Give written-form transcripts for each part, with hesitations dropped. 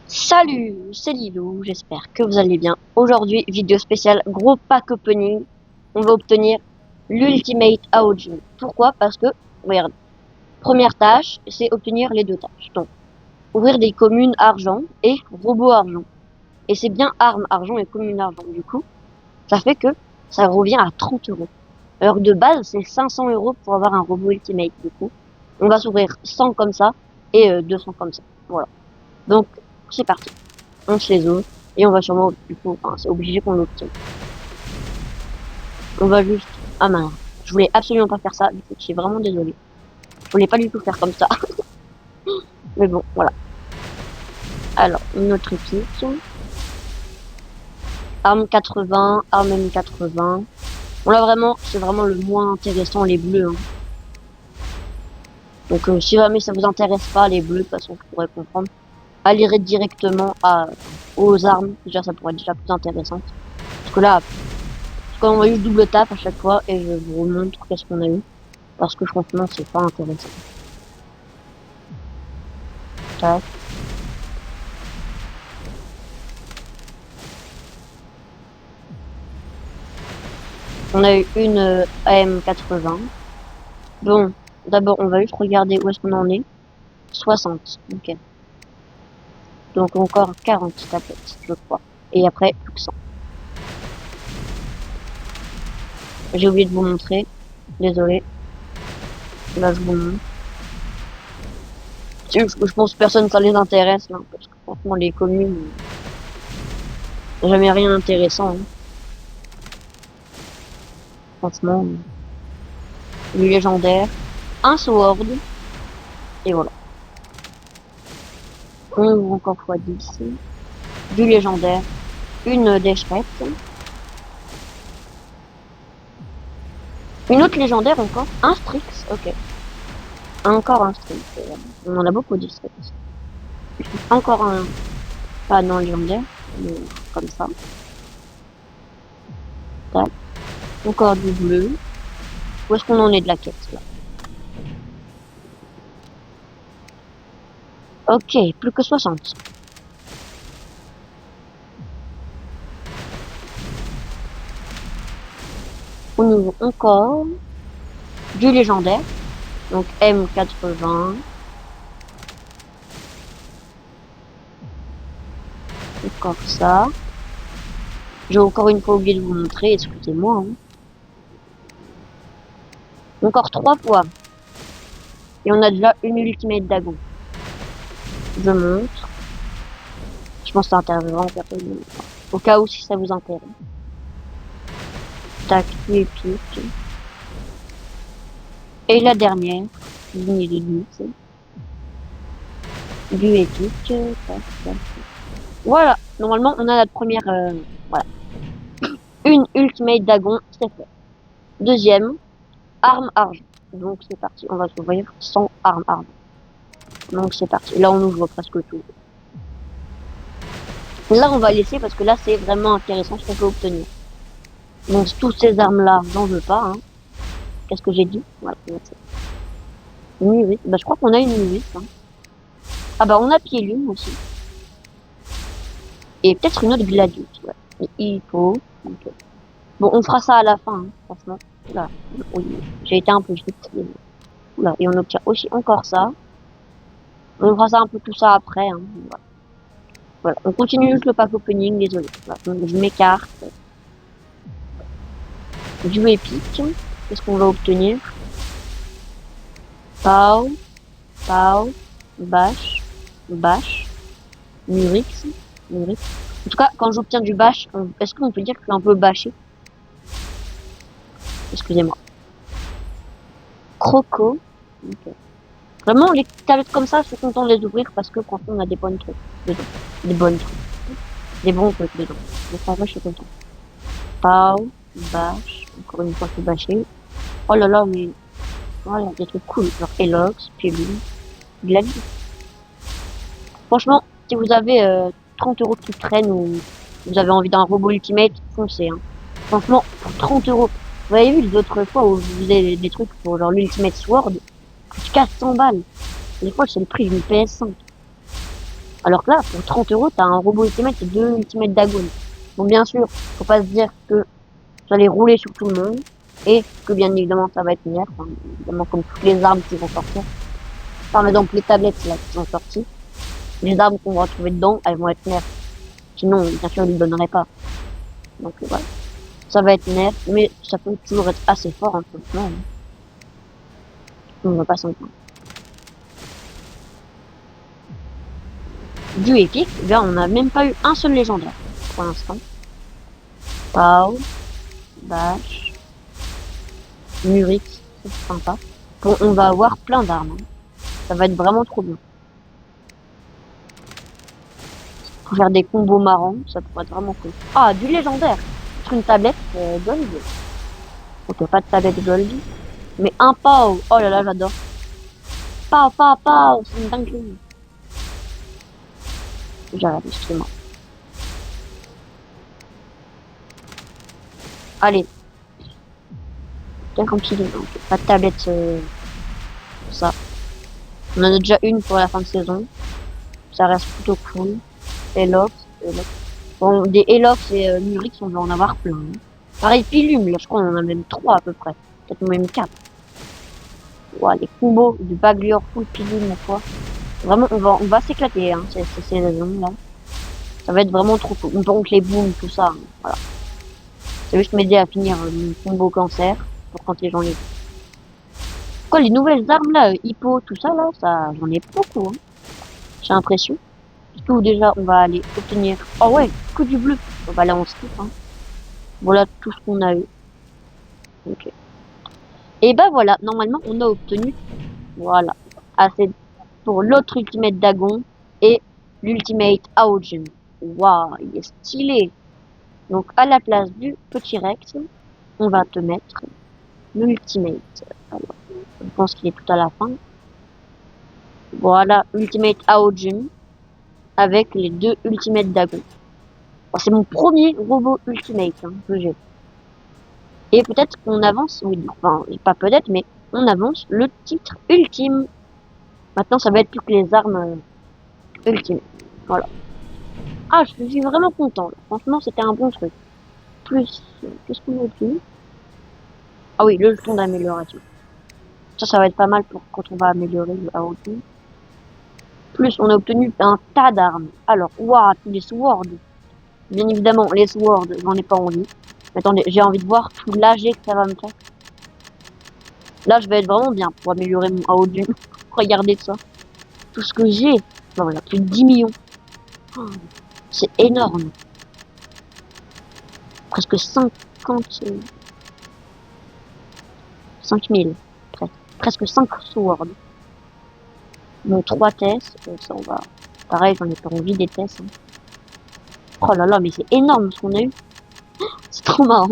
Salut, c'est Lilou, j'espère que vous allez bien. Aujourd'hui, vidéo spéciale, gros pack opening. On va obtenir l'Ultimate AOG. Pourquoi? Parce que, regarde, première tâche, c'est obtenir les deux tâches. Donc, ouvrir des communes argent et robot argent. Et c'est bien arme argent et commune argent. Du coup, ça fait que ça revient à 30 euros. Alors de base, c'est 500 euros pour avoir un robot Ultimate. Du coup, on va s'ouvrir 100 comme ça et 200 comme ça. Voilà. Donc, c'est parti. On se les ouvre et on va sûrement, du coup, enfin, c'est obligé qu'on l'obtienne. On va juste, ah mince, je voulais absolument pas faire ça, du coup, je suis vraiment désolé. Je voulais pas du tout faire comme ça. Mais bon, voilà. Alors, notre équipe. Arme 80, arme M80. Bon là vraiment, c'est vraiment le moins intéressant, les bleus. Hein. Donc si jamais ça vous intéresse pas, les bleus, de toute façon, vous pourrez comprendre. Allez directement aux armes, déjà ça pourrait être déjà plus intéressant. Parce que là, quand on va juste double tap à chaque fois et je vous montre qu'est-ce qu'on a eu. Parce que franchement, c'est pas intéressant. Tac. On a eu une AM80. Bon, d'abord, on va juste regarder où est-ce qu'on en est. 60, ok. Donc encore 40 tablettes, je crois. Et après, plus que 100. J'ai oublié de vous montrer. Désolé. Là, je vous montre. Je pense que personne ça les intéresse, là, parce que franchement, les communes, jamais rien d'intéressant. Hein. Franchement, du légendaire, un sword, et voilà. On ouvre encore x10, du légendaire, une déchrette, une autre légendaire encore, un Strix, ok. Encore un Strix, on en a beaucoup de Strix. Encore un, pas non légendaire, mais comme ça. Tac. Encore du bleu. Où est-ce qu'on en est de la quête là? Ok, plus que 60. On ouvre encore du légendaire. Donc M80. Encore ça. J'ai encore une fois oublié de vous montrer, excusez-moi. Hein. Encore 3 fois. Et on a déjà une Ultimate Dagon. Je montre. Je pense que ça intéresse vraiment personne. Au cas où si ça vous intéresse. Tac, épique. Et la dernière, ligne de 10. Du épique. Tac, tac. Voilà, normalement on a notre première, voilà. Une Ultimate Dagon, c'est fait. Deuxième, arme argent. Donc c'est parti, on va s'ouvrir 100 armes argent. Donc c'est parti, là on ouvre presque tout. Là on va laisser parce que là c'est vraiment intéressant ce qu'on peut obtenir. Donc toutes ces armes là, j'en veux pas. Hein. Qu'est-ce que j'ai dit? Voilà, une nuit, bah je crois qu'on a une nuit. Hein. Ah bah on a pied lune aussi. Et peut-être une autre gladius, ouais. Et il faut. Okay. Bon, on fera ça à la fin, hein, franchement. Là, oui, j'ai été un peu vite. Là, et on obtient aussi encore ça. On fera ça un peu tout ça après. Hein. Voilà. Voilà. On continue juste le pack opening, désolé. Voilà. Donc, je m'écarte. Du épique. Qu'est-ce qu'on va obtenir? Pau, Pau, Bash, Bash, Murix, Murix. En tout cas, quand j'obtiens du Bash, est-ce qu'on peut dire que je suis un peu bâché? Excusez-moi. Croco. Okay. Vraiment, les tablettes comme ça, je suis content de les ouvrir parce que franchement, on a des bonnes trucs dedans. Des bonnes trucs. Des bons trucs dedans. Donc en vrai, je suis content. Pau, Bash, encore une fois, c'est bâché. Oh là là, mais voilà, des trucs cool. Genre Elox, Pilule, Gladius. Franchement, si vous avez 30 euros qui traînent ou vous avez envie d'un robot ultimate, foncez. Hein. Franchement, pour 30 euros. Vous avez vu les autres fois où vous avez des trucs pour genre l'Ultimate Sword, plus de 400 balles. Des fois, c'est le prix d'une PS5. Alors que là, pour 30 euros, t'as un robot ultimate et 2 ultimate Dagon. Bon, bien sûr, faut pas se dire que vous allez rouler sur tout le monde et que bien évidemment ça va être nerf, hein, évidemment comme toutes les armes qui vont sortir. Par exemple, les tablettes là qui sont sorties, les armes qu'on va retrouver dedans, elles vont être nerf. Sinon, bien sûr, ils ne donneraient pas. Donc voilà, ça va être nerf, mais ça peut toujours être assez fort, hein, franchement. On va pas s'en plaindre. Du épique, eh bien, on n'a même pas eu un seul légendaire pour l'instant. Pau, Bash, Murix, c'est sympa. Bon, on va avoir plein d'armes. Hein. Ça va être vraiment trop bien. Pour faire des combos marrants, ça pourrait être vraiment cool. Ah, du légendaire. Sur une tablette gold. Ok, pas de tablette gold. Mais un Pau. Oh là là, j'adore. Pau, Pau, Pau. C'est une dinguerie. J'arrête, excuse-moi. Allez. Bien comme si pas de tablette. Ça. On en a déjà une pour la fin de saison. Ça reste plutôt cool. Elox. Bon, des Elox et Murix, on va en avoir plein. Hein. Pareil, Pilum, là, je crois qu'on en a même 3 à peu près. Peut-être même 4. Ouais, les combos de Baglior full Pilum, quoi. Vraiment, on va s'éclater, hein, ces saisons-là. Ça va être vraiment trop cool. Donc, les booms, tout ça, hein, voilà. Ça va juste m'aider à finir mon combo cancer pour quand les gens les... Quoi, les nouvelles armes, là, hippo, tout ça, là, ça, j'en ai beaucoup, hein. J'ai l'impression. Tout déjà, on va aller obtenir... Oh ouais, que du bleu. On va aller en skip, hein. Voilà tout ce qu'on a eu. Ok. Et bah voilà, normalement, on a obtenu... Voilà. Assez pour l'autre Ultimate Dagon et l'Ultimate Aojin. Waouh, il est stylé. Donc, à la place du petit Rex, on va te mettre l'Ultimate. Alors, je pense qu'il est tout à la fin. Voilà, Ultimate Aojin avec les 2 Ultimate Dagon. C'est mon premier robot Ultimate hein, que j'ai. Et peut-être qu'on avance, oui, enfin, pas peut-être, mais on avance le titre ultime. Maintenant, ça va être plus que les armes ultimes. Voilà. Ah, je suis vraiment content. Là. Franchement, c'était un bon truc. Plus, qu'est-ce qu'on a obtenu? Ah oui, le jeton d'amélioration. Ça va être pas mal pour quand on va améliorer le AOT. Plus, on a obtenu un tas d'armes. Alors, waouh, tous les swords. Bien évidemment, les swords, j'en ai pas envie. Mais attendez, j'ai envie de voir tout l'AG que ça va me faire. Là, je vais être vraiment bien pour améliorer mon AOT. Regardez ça. Tout ce que j'ai. Non, voilà, plus de 10 millions. Oh, c'est énorme. Presque 50... 5000. Presque 5 swords. Bon, 3 tests. Ça, on va... Pareil, j'en ai pas envie des tests. Hein. Oh là là, mais c'est énorme ce qu'on a eu. C'est trop marrant.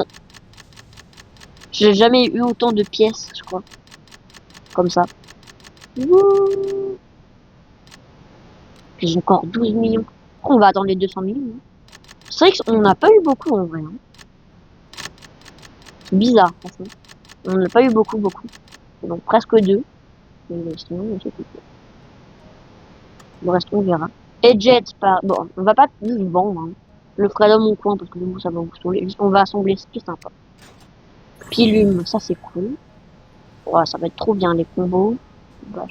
J'ai jamais eu autant de pièces, je crois. Comme ça. Wouh. J'ai encore 12 millions. On va attendre les 200 millions. Hein. C'est vrai qu'on n'a pas eu beaucoup en vrai. Hein. C'est bizarre, franchement. On n'a pas eu beaucoup. Donc presque 2. Mais sinon, c'est tout. Le reste, on verra. Et Jet, bon, on va pas tout vendre. Hein. Je le ferai dans mon coin parce que du coup, ça va vous saouler. On va assembler ce qui est sympa. Pilum, ça c'est cool. Ouais, ça va être trop bien les combos. Bah,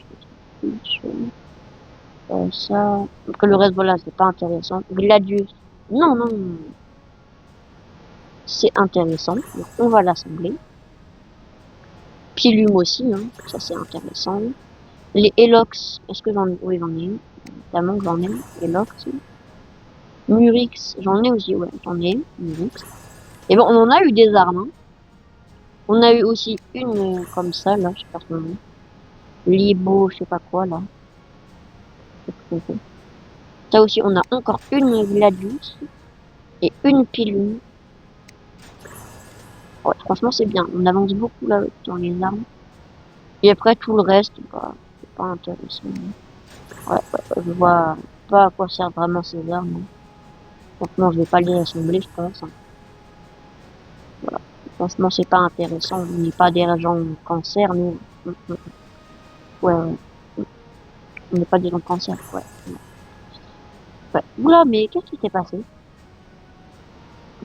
ça. Après le reste, voilà, c'est pas intéressant. Gladius. Non. C'est intéressant. Donc, on va l'assembler. Pilum aussi, hein. Ça c'est intéressant. Les Elox, est-ce que j'en ai? Oui, j'en ai une. Évidemment que j'en ai. Elox. Murix, j'en ai aussi, ouais, j'en ai. Murix. Et bon, on en a eu des armes. Hein. On a eu aussi une comme ça, là, je sais pas son nom. Libo, je sais pas quoi, là. Ça aussi, on a encore une Gladius et une Pilum. Ouais, franchement, c'est bien. On avance beaucoup là dans les armes. Et après, tout le reste, bah, c'est pas intéressant. Ouais, je vois pas à quoi servent vraiment ces armes. Franchement, je vais pas les assembler, je pense. Voilà. Franchement, c'est pas intéressant. On n'est pas des gens cancer, nous. Ouais. On n'est pas des gens cancer, ouais. Ouais. Oula, mais qu'est-ce qui s'est passé?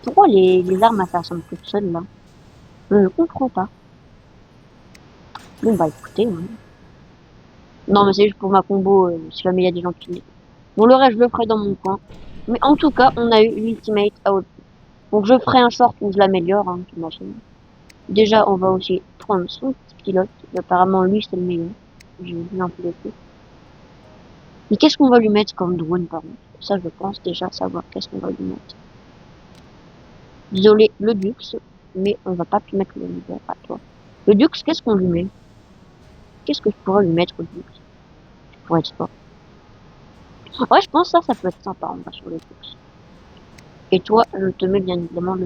Pourquoi les armes elles s'assemblent toutes seules là? Je ne comprends pas. Bon bah écoutez, hein. Non mais c'est juste pour ma combo, si jamais il y a des gens qui... Bon le reste je le ferai dans mon coin. Mais en tout cas, on a eu l'Ultimate Out. Donc je ferai un short où je l'améliore, hein, j'imagine. Déjà, on va aussi prendre son petit pilote. Apparemment, lui, c'est le meilleur. J'ai vu un piloter. Mais qu'est-ce qu'on va lui mettre comme drone, par contre? Ça, je pense déjà savoir qu'est-ce qu'on va lui mettre. Désolé, le Dux, mais on va pas plus mettre le leader à toi. Le Dux, qu'est-ce qu'on lui met? Qu'est-ce que je pourrais lui mettre au Dux? Pour être sport. Ouais, je pense que ça peut être sympa, en bas sur le Dux. Et toi, je te mets bien évidemment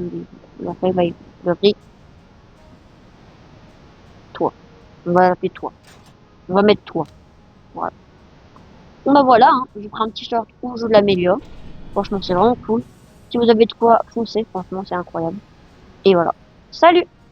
la reviverie. Toi. On va l'appeler toi. On va mettre toi. Voilà. Bon bah voilà, hein, je prends un petit short où je l'améliore. Franchement, c'est vraiment cool. Si vous avez de quoi foncer, franchement, c'est incroyable. Et voilà. Salut!